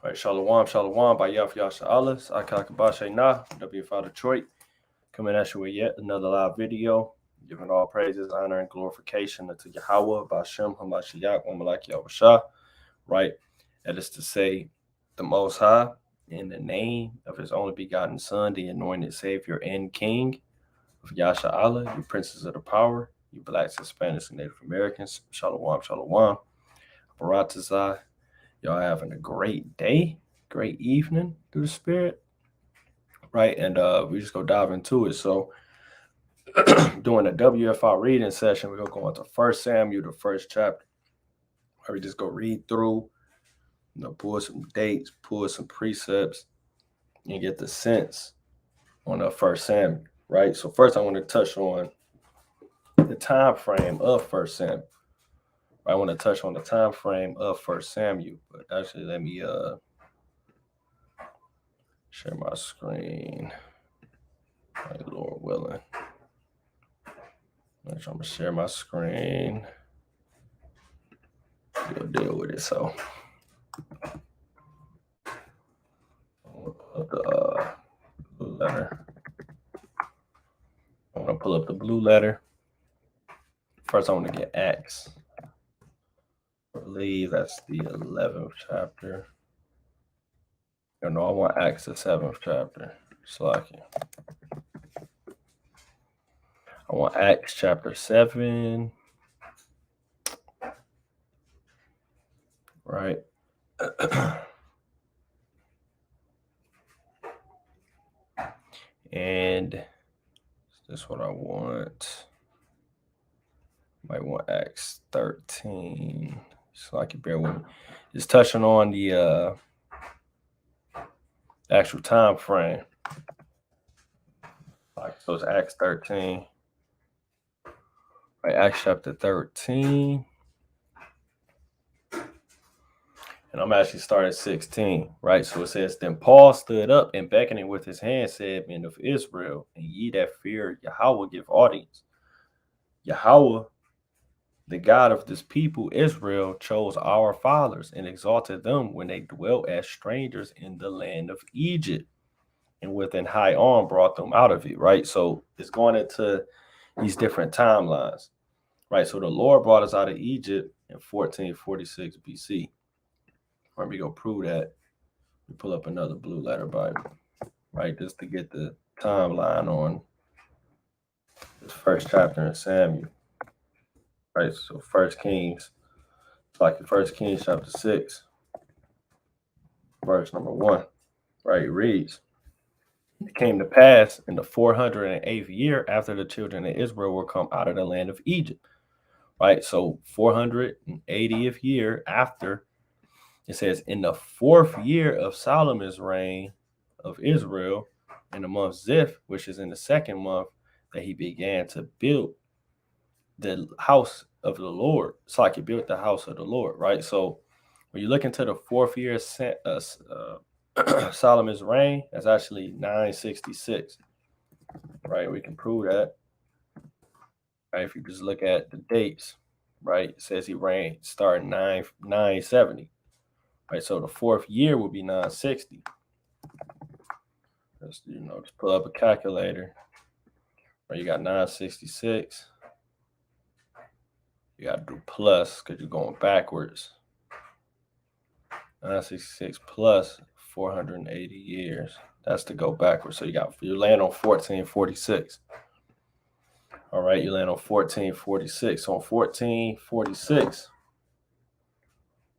Right, Shalom, Shalom, by WFI Akakabashe Na, WFI Detroit, coming at you with yet another live video, giving all praises, honor, and glorification unto Yahweh, Bashem, Hamashiach, Wamalak Yahushua, right? That is to say, the Most High, in the name of His only begotten Son, the anointed Savior and King of Yasha Allah, you princes of the power, you blacks, Hispanics, and Native Americans, Shalom, Shalom, Baratazai. Y'all having a great day, great evening through the Spirit, right? And we just go dive into it. So doing a WFI reading session, we're going to go into 1 Samuel, the first chapter, where we just go read through, pull some dates, pull some precepts, and get the sense on the 1 Samuel, right? So first I want to touch on the time frame of 1 Samuel. I want to touch on the time frame of 1 Samuel, but actually let me share my screen, Lord willing. I'm going to share my screen. We'll deal with it. So I'll pull up the blue letter. I'm going to pull up the blue letter. First, I want to get Acts. I believe that's the 11th chapter. No, I want Acts, the 7th chapter. Slacking. I want Acts chapter 7. Right. And this is what I want. Might want Acts 13. So I can bear with me. Just touching on the actual time frame. So it's Acts 13. Right, Acts chapter 13. And I'm actually starting at 16, right? So it says, then Paul stood up and beckoning with his hand said, men of Israel, and ye that fear Yahweh give audience. Yahweh, the God of this people, Israel, chose our fathers and exalted them when they dwelt as strangers in the land of Egypt, and with an high arm brought them out of it, right? So it's going into these different timelines, right? So the Lord brought us out of Egypt in 1446 BC. Let me go prove that. We pull up another blue letter Bible, right? Just to get the timeline on this first chapter in Samuel, right? So 1 Kings, like 1 Kings chapter 6, verse number 1, right? It reads, it came to pass in the 408th year after the children of Israel were come out of the land of Egypt, right? So 480th year after, it says, in the 4th year of Solomon's reign of Israel, in the month Ziph, which is in the 2nd month, that he began to build the house of the Lord. It's like he built the house of the Lord, right? So when you look into the 4th year of Solomon's reign, that's actually 966, right? We can prove that, right? If you just look at the dates, right? It says he reigned starting 970. Right, so the 4th year will be 960. Just, just pull up a calculator. Right, you got 966. You got to do plus because you're going backwards. 966 plus 480 years. That's to go backwards. So you land on 1446. All right, you land on 1446. So on 1446.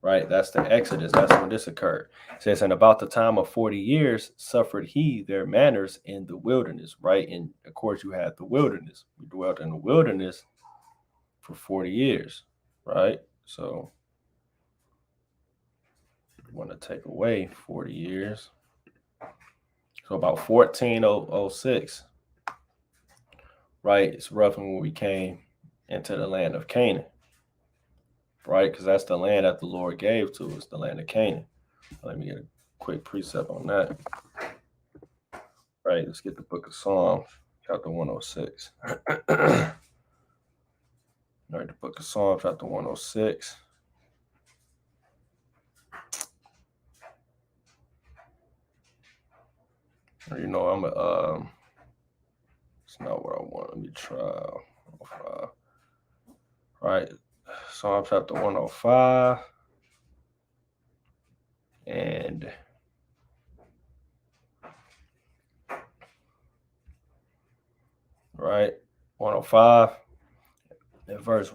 Right, that's the Exodus. That's when this occurred. It says, and about the time of 40 years suffered he their manners in the wilderness, right? And of course, you had the wilderness. We dwelt in the wilderness for 40 years, right? So we want to take away 40 years. So about 1406, right? It's roughly when we came into the land of Canaan. Right, because that's the land that the Lord gave to us, the land of Canaan. Let me get a quick precept on that. Right, let's get the book of Psalms, chapter 106. All right, the book of Psalms, chapter 106. You know, I'm a it's not what I want. Let me try. Right. Psalm chapter 105 and right 105 in verse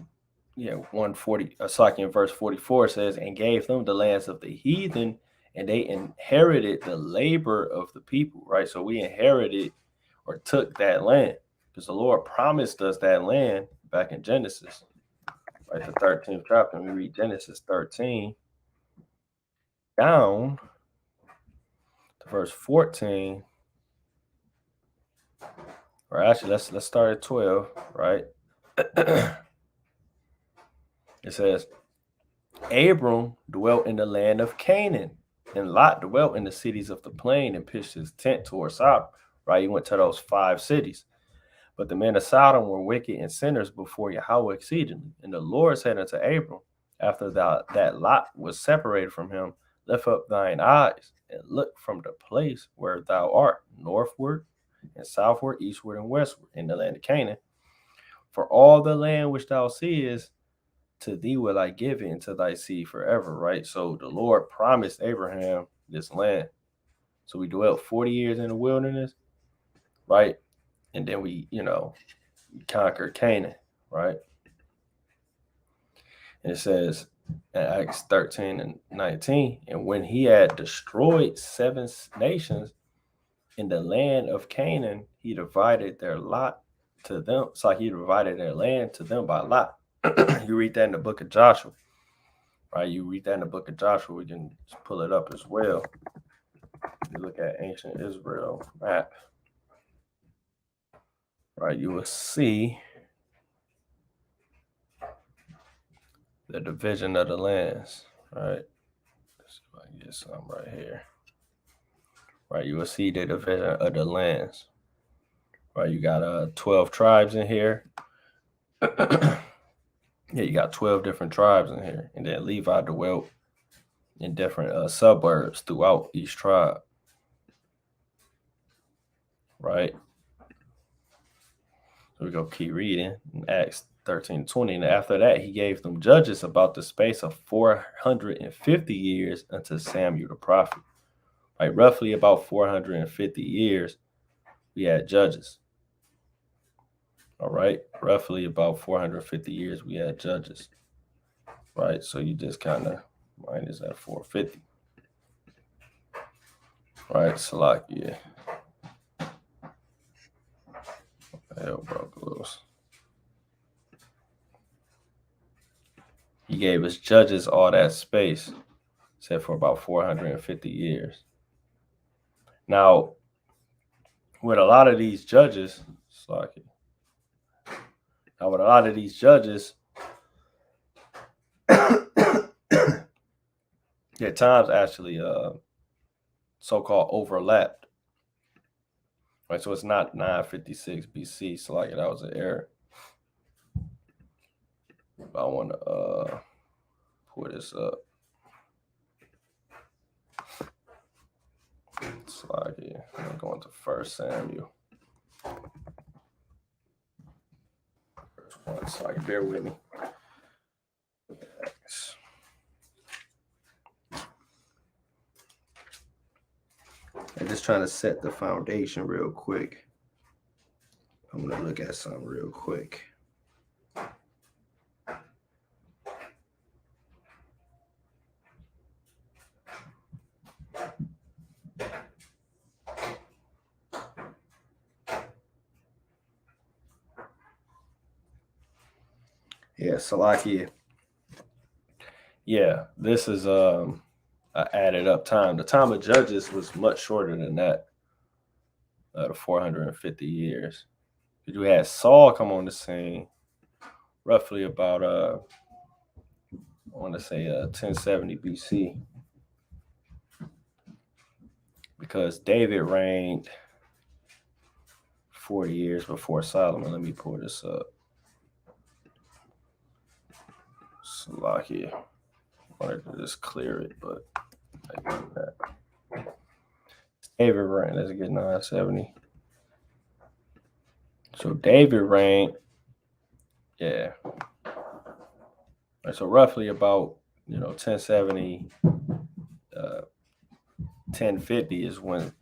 140 in verse 44 says, and gave them the lands of the heathen, and they inherited the labor of the people. Right. So we inherited or took that land because the Lord promised us that land back in Genesis. Right, the 13th chapter. We read Genesis 13 down to verse 14. Or actually, let's start at 12, right? It says, Abram dwelt in the land of Canaan, and Lot dwelt in the cities of the plain and pitched his tent towards Sodom. Right, he went to those 5 cities. But the men of Sodom were wicked and sinners before Yahweh exceedingly. And the Lord said unto Abram, after that Lot was separated from him, lift up thine eyes and look from the place where thou art, northward and southward, eastward and westward, in the land of Canaan. For all the land which thou seest, to thee will I give it, and to thy seed forever. Right? So the Lord promised Abraham this land. So we dwelt 40 years in the wilderness, right? And then we conquered Canaan, right? And it says in Acts 13 and 19, and when he had destroyed 7 nations in the land of Canaan, he divided their lot to them. So he divided their land to them by lot. You read that in the book of Joshua, right? You read that in the book of Joshua. We can pull it up as well. You look at ancient Israel map, right? You will see the division of the lands, right? Let's see if I can get some right here. Right, you will see the division of the lands. Right, you got 12 tribes in here. Yeah, you got 12 different tribes in here, and then Levi dwelt in different suburbs throughout each tribe. Right, so we go keep reading in Acts 13:20, and after that he gave them judges about the space of 450 years unto Samuel the prophet. Right, roughly about 450 years we had judges. All right, roughly about 450 years we had judges. Right, so you just kind of minus that 450. Right, Salakia. Hell broke loose. He gave his judges all that space, said for about 450 years. Now, with a lot of these judges, Salakia. Now, with a lot of these judges, their times actually so-called overlapped. Right, so it's not 956 BC. Salakia, that was an error. I want to pull this up. Salakia, I'm going to 1 Samuel. First one, Salakia, bear with me. I'm just trying to set the foundation real quick. I'm going to look at something real quick. Yeah, Salakia. Yeah, this is an added up time. The time of Judges was much shorter than that, the 450 years. You had Saul come on the scene roughly about, I want to say 1070 BC. Because David reigned 40 years before Solomon. Let me pull this up. Salakia. I wanted to just clear it, but I did that. David reigned. Let's get 970. So David reigned. Yeah. Right, so roughly about 1070, 1050 is when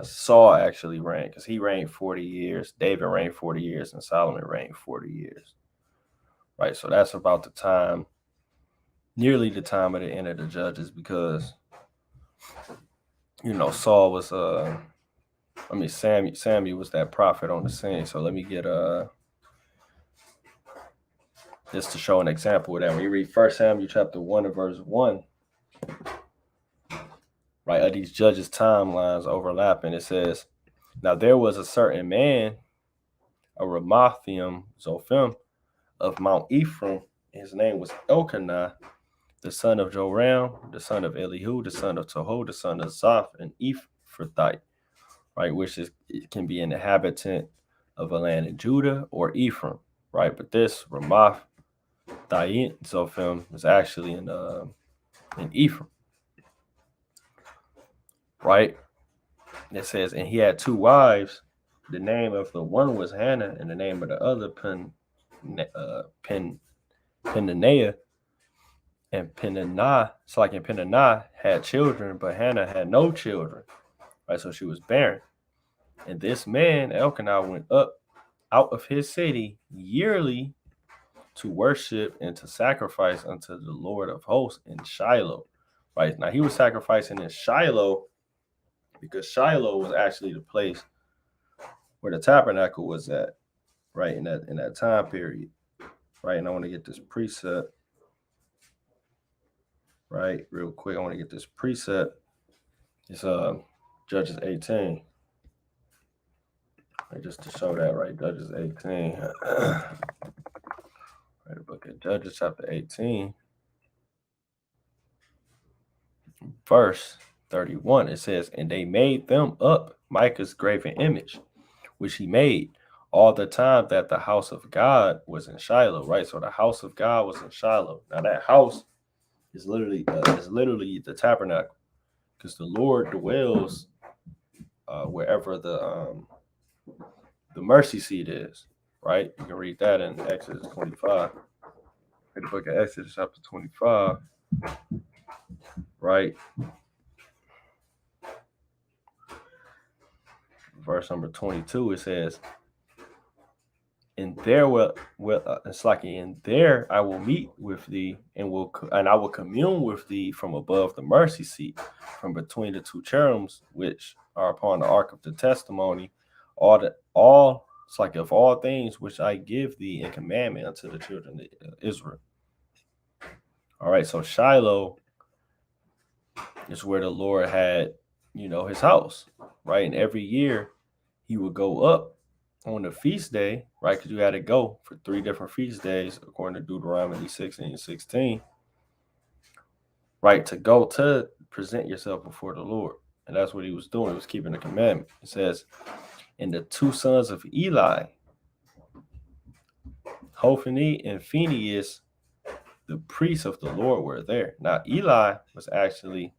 Saul actually reigned, because he reigned 40 years. David reigned 40 years, and Solomon reigned 40 years. Right, so that's about the time, nearly the time of the end of the Judges, because Saul was Samuel was that prophet on the scene. So let me get just to show an example of that. When you read 1 Samuel chapter 1 and verse 1, right, of these judges' timelines overlapping, it says, now there was a certain man, a Ramathaim Zophim of Mount Ephraim. His name was Elkanah, the son of Joram, the son of Elihu, the son of Toho, the son of Zaph, an Ephrathite, right, which it can be an inhabitant of a land in Judah or Ephraim, right? But this Ramathaim Zophim is actually in Ephraim, right? It says, and he had 2 wives. The name of the one was Hannah, and the name of the other Peninnah. And Peninnah had children, but Hannah had no children, right? So she was barren. And this man, Elkanah, went up out of his city yearly to worship and to sacrifice unto the Lord of hosts in Shiloh, right? Now he was sacrificing in Shiloh because Shiloh was actually the place where the tabernacle was at, right, in that time period, right? And I want to get this precept, right, real quick. I want to get this precept. It's Judges 18. Right, just to show that, right? Judges 18. Right, the book of Judges, chapter 18, verse 31. It says, and they made them up Micah's graven image, which he made all the time that the house of God was in Shiloh, right? So the house of God was in Shiloh. Now that house is literally the tabernacle, because the Lord dwells wherever the mercy seat is, right? You can read that in Exodus 25. In the book of Exodus, chapter 25, right? Verse number 22, it says, and there it's like, in there I will meet with thee, and I will commune with thee from above the mercy seat, from between the 2 cherubims which are upon the ark of the testimony, it's like of all things which I give thee in commandment unto the children of Israel. All right, so Shiloh is where the Lord had, his house, right? And every year he would go up on the feast day, right? Because you had to go for 3 different feast days, according to Deuteronomy 16 and 16, right? To go to present yourself before the Lord. And that's what he was doing. He was keeping the commandment. It says, and the 2 sons of Eli, Hophni and Phinehas, the priests of the Lord, were there. Now, Eli was actually,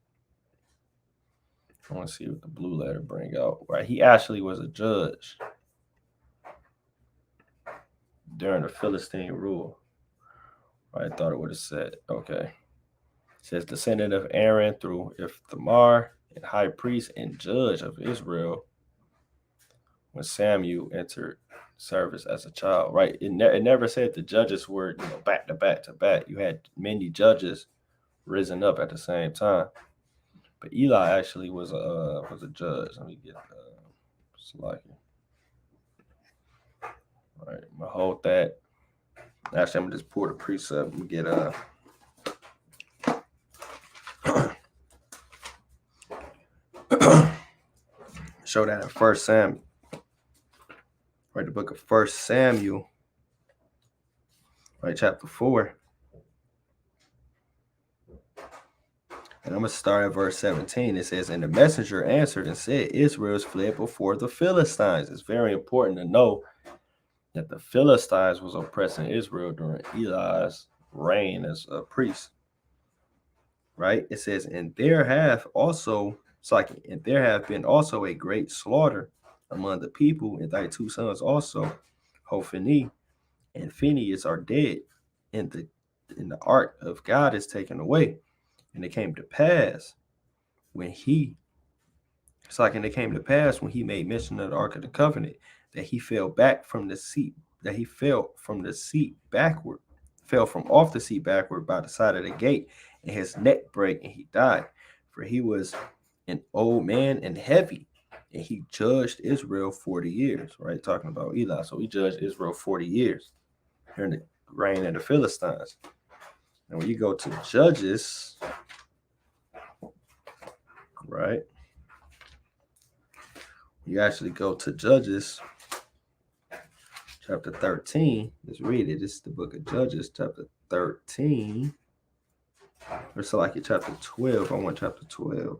I want to see what the blue letter bring out, right? He actually was a judge during the Philistine rule. Right, I thought it would have said, okay. It says, descendant of Aaron through Ithamar, and high priest and judge of Israel, when Samuel entered service as a child, right? It never said the judges were, back to back to back. You had many judges risen up at the same time. But Eli actually was a judge. Let me get slide here. All right, I'm gonna hold that. Actually, I'm gonna just pull the precept and get show that in 1 Samuel. Right, the book of 1 Samuel, right, chapter 4. And I'm going to start at verse 17. It says, and the messenger answered and said, Israel's fled before the Philistines. It's very important to know that the Philistines was oppressing Israel during Eli's reign as a priest. Right? It says, and there have also It's like, and there have been also a great slaughter among the people, and thy two sons also, Hophni and Phinehas, are dead, and the ark of God is taken away. And it came to pass when he It's like, and it came to pass when he made mention of the Ark of the Covenant that he fell back from the seat, that he fell from the seat backward, fell from off the seat backward by the side of the gate, and his neck brake, and he died. For he was an old man and heavy, and he judged Israel 40 years, right? Talking about Eli. So he judged Israel 40 years during the reign of the Philistines. And when you go to Judges, right? You actually go to Judges chapter 13. Let's read it. This is the book of Judges, chapter 13. Or so like it, chapter 12. I want chapter 12.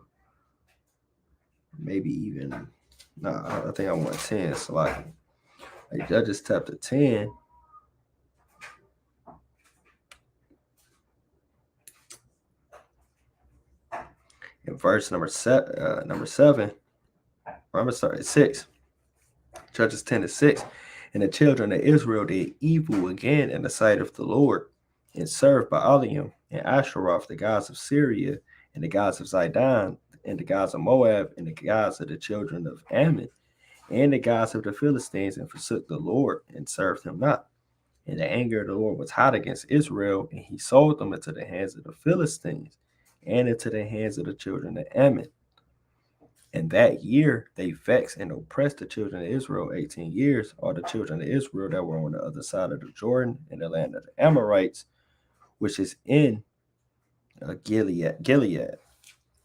Maybe even, I think I want 10. So like Judges chapter 10. In verse number 7. Or I'm sorry, 6. Judges 10-6. And the children of Israel did evil again in the sight of the Lord, and served Baalium and Asheroth, the gods of Syria, and the gods of Zidon, and the gods of Moab, and the gods of the children of Ammon, and the gods of the Philistines, and forsook the Lord, and served him not. And the anger of the Lord was hot against Israel, and he sold them into the hands of the Philistines, and into the hands of the children of Ammon. And that year they vexed and oppressed the children of Israel 18 years, all the children of Israel that were on the other side of the Jordan, in the land of the Amorites, which is in Gilead.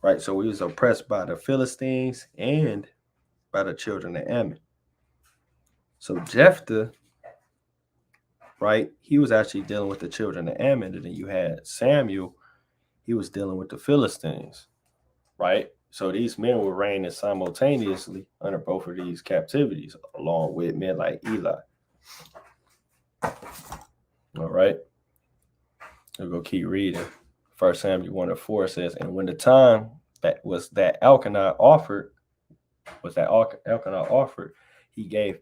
Right, so we was oppressed by the Philistines and by the children of Ammon. So Jephthah, right, he was actually dealing with the children of Ammon, and then you had Samuel, he was dealing with the Philistines, right? So these men were reigning simultaneously under both of these captivities, along with men like Eli. All right, we'll go keep reading. 1 Samuel 1:4 says, and when the time that Elkanah offered, he gave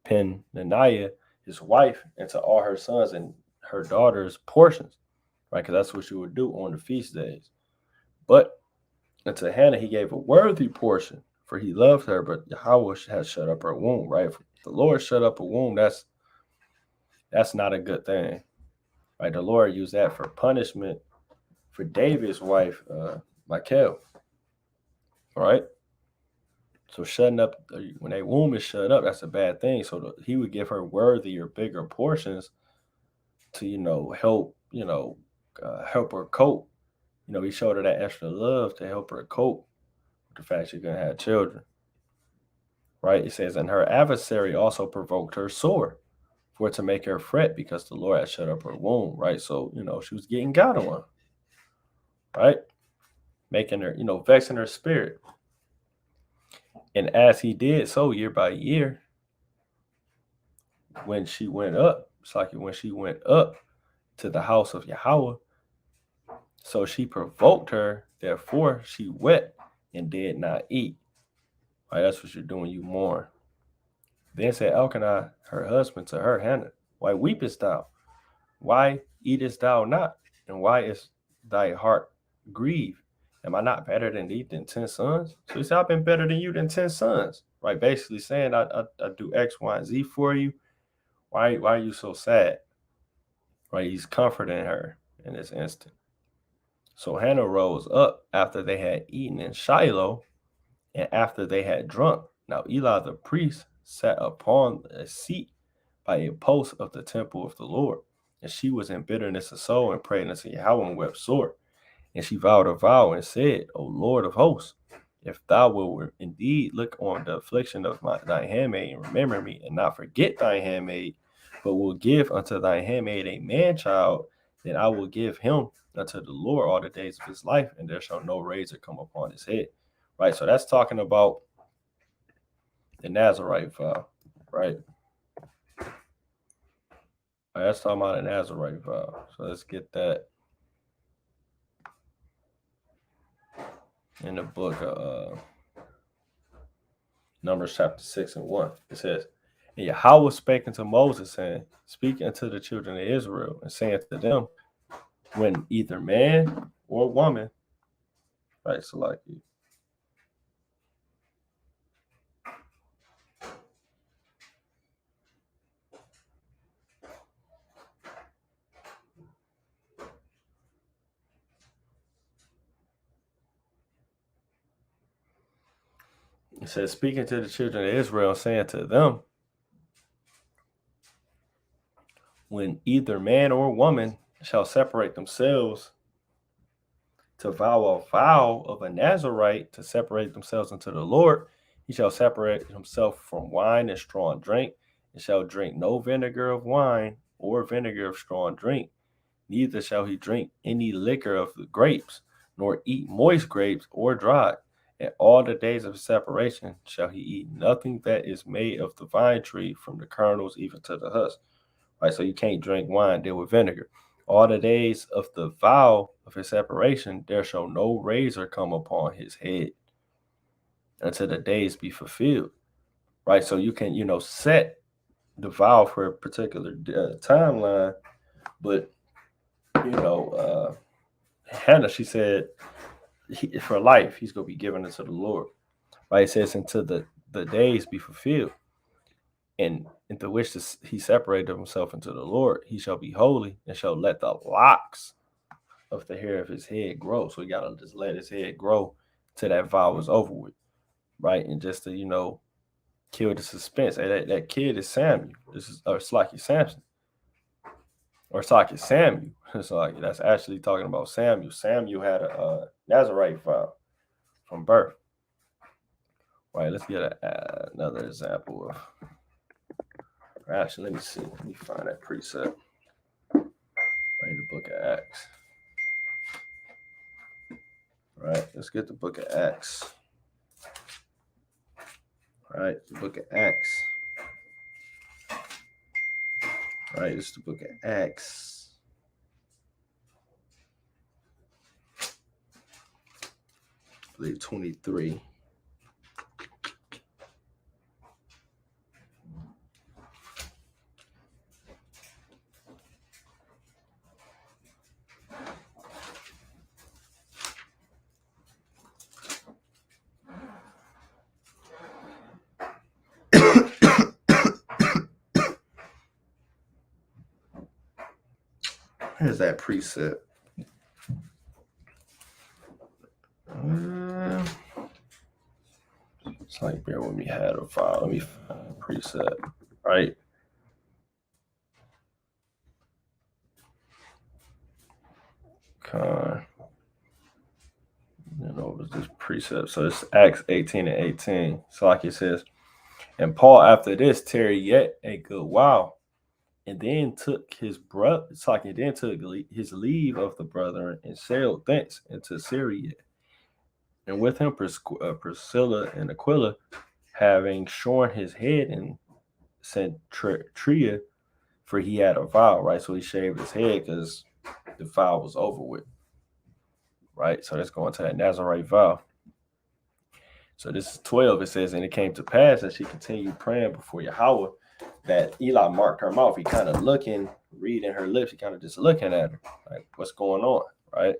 Peninnah, his wife, and to all her sons and her daughters portions, right? Because that's what you would do on the feast days. But unto Hannah he gave a worthy portion, for he loved her, but Yahweh has shut up her womb, right? If the Lord shut up a womb, that's not a good thing, right? The Lord used that for punishment for David's wife, Michal, right? So shutting up, when a womb is shut up, that's a bad thing. So he would give her worthier, bigger portions to, help, help her cope. He showed her that extra love to help her cope with the fact she's going to have children. Right? It says, and her adversary also provoked her sore for to make her fret because the Lord had shut up her womb. Right? So, she was getting God on. Right? Making her, vexing her spirit. And as he did so year by year, when she went up, it's like when she went up to the house of Yahweh, so she provoked her, therefore she wept and did not eat. Right, that's what you're doing, you mourn. Then said Elkanah, her husband, to her, Hannah, why weepest thou? Why eatest thou not? And why is thy heart grieved? Am I not better than thee than 10 sons? So he said, I've been better than you than 10 sons. Right, basically saying I do X, Y, and Z for you. Why are you so sad? Right, he's comforting her in this instant. So Hannah rose up after they had eaten in Shiloh, and after they had drunk. Now Eli the priest sat upon a seat by a post of the temple of the Lord, and she was in bitterness of soul and prayed unto Yahweh and wept sore. And she vowed a vow and said, O Lord of hosts, if thou wilt indeed look on the affliction of thy handmaid and remember me, and not forget thy handmaid, but will give unto thy handmaid a man child, then I will give him unto the Lord all the days of his life, and there shall no razor come upon his head. Right, so that's talking about the Nazarite vow, right? That's talking about the Nazarite vow. So let's get that. in the book of Numbers chapter 6 and 1. It says, and Yahweh spake unto Moses, saying, speak unto the children of Israel, and saying to them, when either man or woman, right, so like it says, speaking to the children of Israel, saying to them, when either man or woman shall separate themselves to vow a vow of a Nazarite to separate themselves unto the Lord, he shall separate himself from wine and strong drink, and shall drink no vinegar of wine or vinegar of strong drink, neither shall he drink any liquor of the grapes, nor eat moist grapes or dry. And all the days of separation shall he eat nothing that is made of the vine tree, from the kernels even to the husk. Right, so you can't drink wine there with vinegar. All the days of the vow of his separation, there shall no razor come upon his head until the days be fulfilled. Right, so you can, set the vow for a particular timeline, but Hannah, she said, for life, he's going to be given unto the Lord. Right, it says until the days be fulfilled. And into which he separated himself into the Lord, he shall be holy and shall let the locks of the hair of his head grow. So he got to just let his head grow till that vow is over with, right? And just to, kill the suspense. Hey, that kid is Samuel. This is it's like Samson. Or it's like Samuel. It's like that's actually talking about Samuel. Samuel had a Nazarite vow from birth. Right, let's get another example of. Actually, let me see. Let me find that precept. Right in the book of Acts. All right, let's get the book of Acts. All right, the book of Acts. All right, this is the book of Acts. I believe 23. Here's that precept. It's like, bear with me, had a file. Let me find a precept, right? It was this precept. So it's Acts 18 and 18. So like it says, and Paul after this tarried yet a good while, and then took his brother, it's like he then took his leave of the brethren and sailed thence into Syria. And with him Priscilla and Aquila, having shorn his head in Centria, for he had a vow, right? So he shaved his head because the vow was over with, right? So that's going to that Nazarite vow. So this is 12. It says, and it came to pass as she continued praying before Yahweh that Eli marked her mouth. He kind of looking, reading her lips. He kind of just looking at her, like, what's going on, right?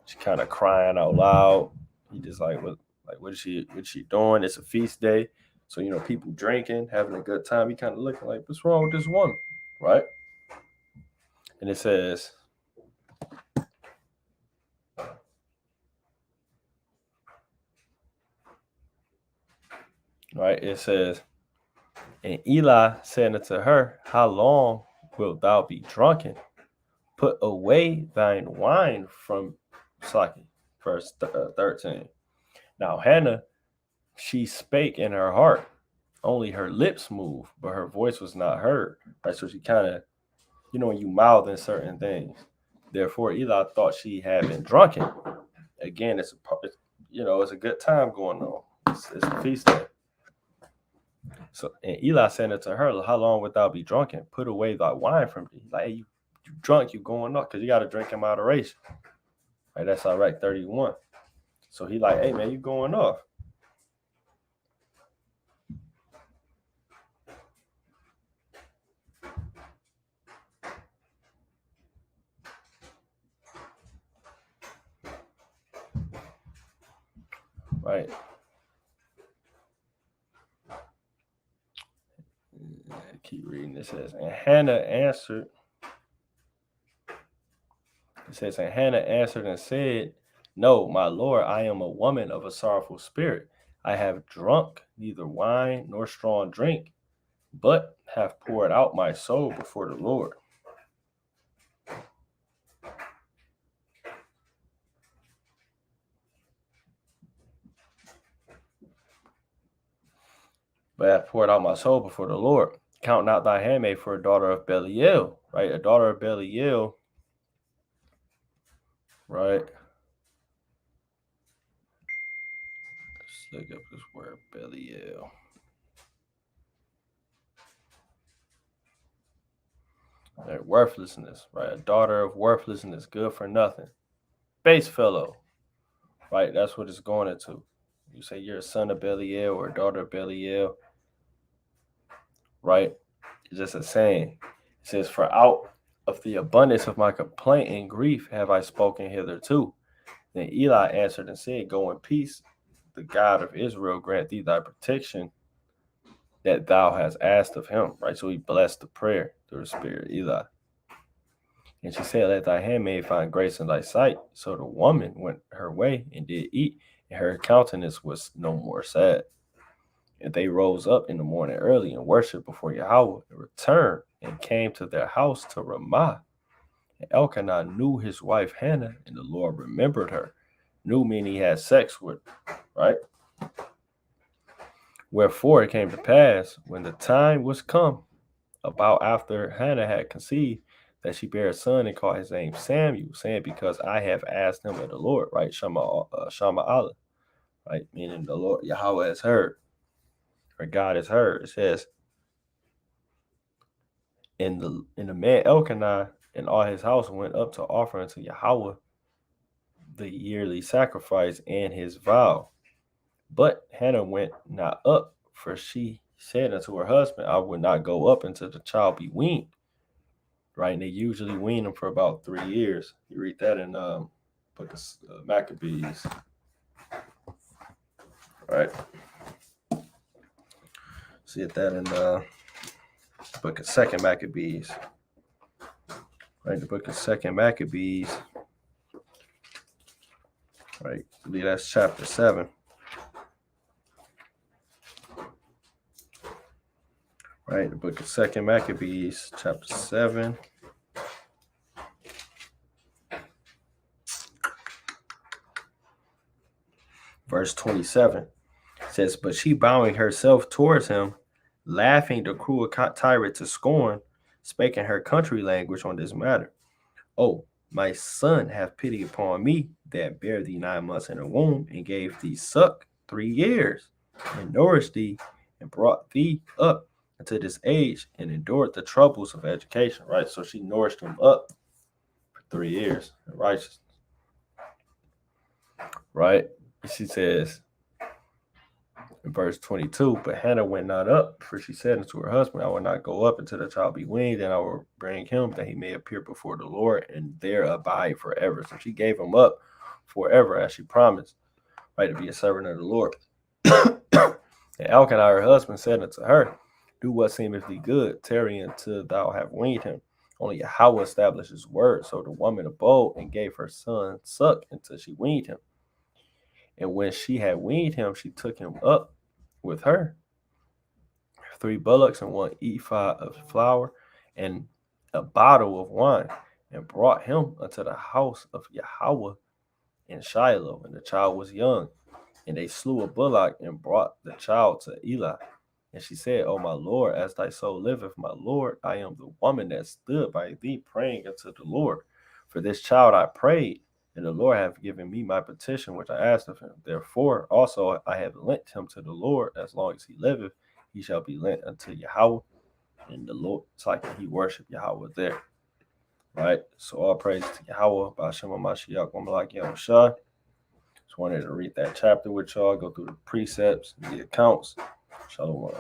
She kind of crying out loud. He just like, what is she doing? It's a feast day. So, people drinking, having a good time. He kind of looking like, what's wrong with this woman, right? And it says, right, it says, and Eli said unto her, how long wilt thou be drunken? Put away thine wine from Saki. Verse 13. Now Hannah, she spake in her heart, only her lips moved, but her voice was not heard. Right, so she kind of, when you mouth in certain things. Therefore, Eli thought she had been drunken. Again, it's a good time going on. It's a feast day. So, and Eli said unto her, how long wilt thou be drunken? Put away thy wine from thee. Like, hey, you drunk, you going up, because you got to drink in moderation. Right, that's all right. 31. So he like, hey man, you going off. Right. Keep reading. It says, and Hannah answered. It says, and Hannah answered and said, no, my Lord, I am a woman of a sorrowful spirit. I have drunk neither wine nor strong drink, but have poured out my soul before the Lord. But have poured out my soul before the Lord. Count not thy handmaid for a daughter of Belial, right? A daughter of Belial, right? Let's look up this word Belial. Right, worthlessness, right? A daughter of worthlessness, good for nothing. Base fellow, right? That's what it's going into. You say you're a son of Belial or a daughter of Belial, right? It's just a saying. It says, for out of the abundance of my complaint and grief have I spoken hitherto. Then Eli answered and said, go in peace. The God of Israel grant thee thy protection that thou hast asked of him. Right? So he blessed the prayer through the spirit, Eli. And she said, let thy handmaid find grace in thy sight. So the woman went her way and did eat, and her countenance was no more sad. And they rose up in the morning early and worshipped before Yahweh, and returned and came to their house to Ramah. And Elkanah knew his wife Hannah, and the Lord remembered her. Knew meaning he had sex with her, right? Wherefore it came to pass, when the time was come, about after Hannah had conceived, that she bare a son and called his name Samuel, saying, because I have asked him of the Lord, right? Shama Allah, right? Meaning the Lord, Yahweh has heard, or God has heard. It says, in the man Elkanah and all his house went up to offer unto Yahweh the yearly sacrifice and his vow. But Hannah went not up, for she said unto her husband, I would not go up until the child be weaned. Right? And they usually wean them for about 3 years. You read that in book of Maccabees. Right? See that in book of Second Maccabees. Right? The book of Second Maccabees. Right? I believe that's chapter 7. Right? The book of Second Maccabees, chapter 7. Verse 27 says, but she bowing herself towards him, laughing the cruel tyrant to scorn, spake in her country language on this matter. Oh, my son, have pity upon me that bare thee 9 months in a womb, and gave thee suck 3 years, and nourished thee, and brought thee up unto this age, and endured the troubles of education. Right? So she nourished him up for 3 years in righteousness. Right? She says in verse 22, but Hannah went not up, for she said unto her husband, I will not go up until the child be weaned, and I will bring him that he may appear before the Lord and there abide forever. So she gave him up forever as she promised, right, to be a servant of the Lord. And Elkanah, her husband, said unto her, do what seemeth thee good, tarry until thou have weaned him. Only Yahweh established his word. So the woman abode and gave her son suck until she weaned him. And when she had weaned him, she took him up with her 3 bullocks and 1 ephah of flour and a bottle of wine, and brought him unto the house of Yahweh in Shiloh. And the child was young. And they slew a bullock and brought the child to Eli. And she said, O my Lord, as thy soul liveth, my Lord, I am the woman that stood by thee praying unto the Lord. For this child I prayed, and the Lord hath given me my petition which I asked of him. Therefore also I have lent him to the Lord. As long as he liveth, he shall be lent unto Yahweh. And the Lord, it's like he worshiped Yahweh there. Right? So all praise to Yahweh, Ba'ashem HaMashiach, Wamalak Yahushua. So Just wanted to read that chapter with y'all, go through the precepts, the accounts. Shalom.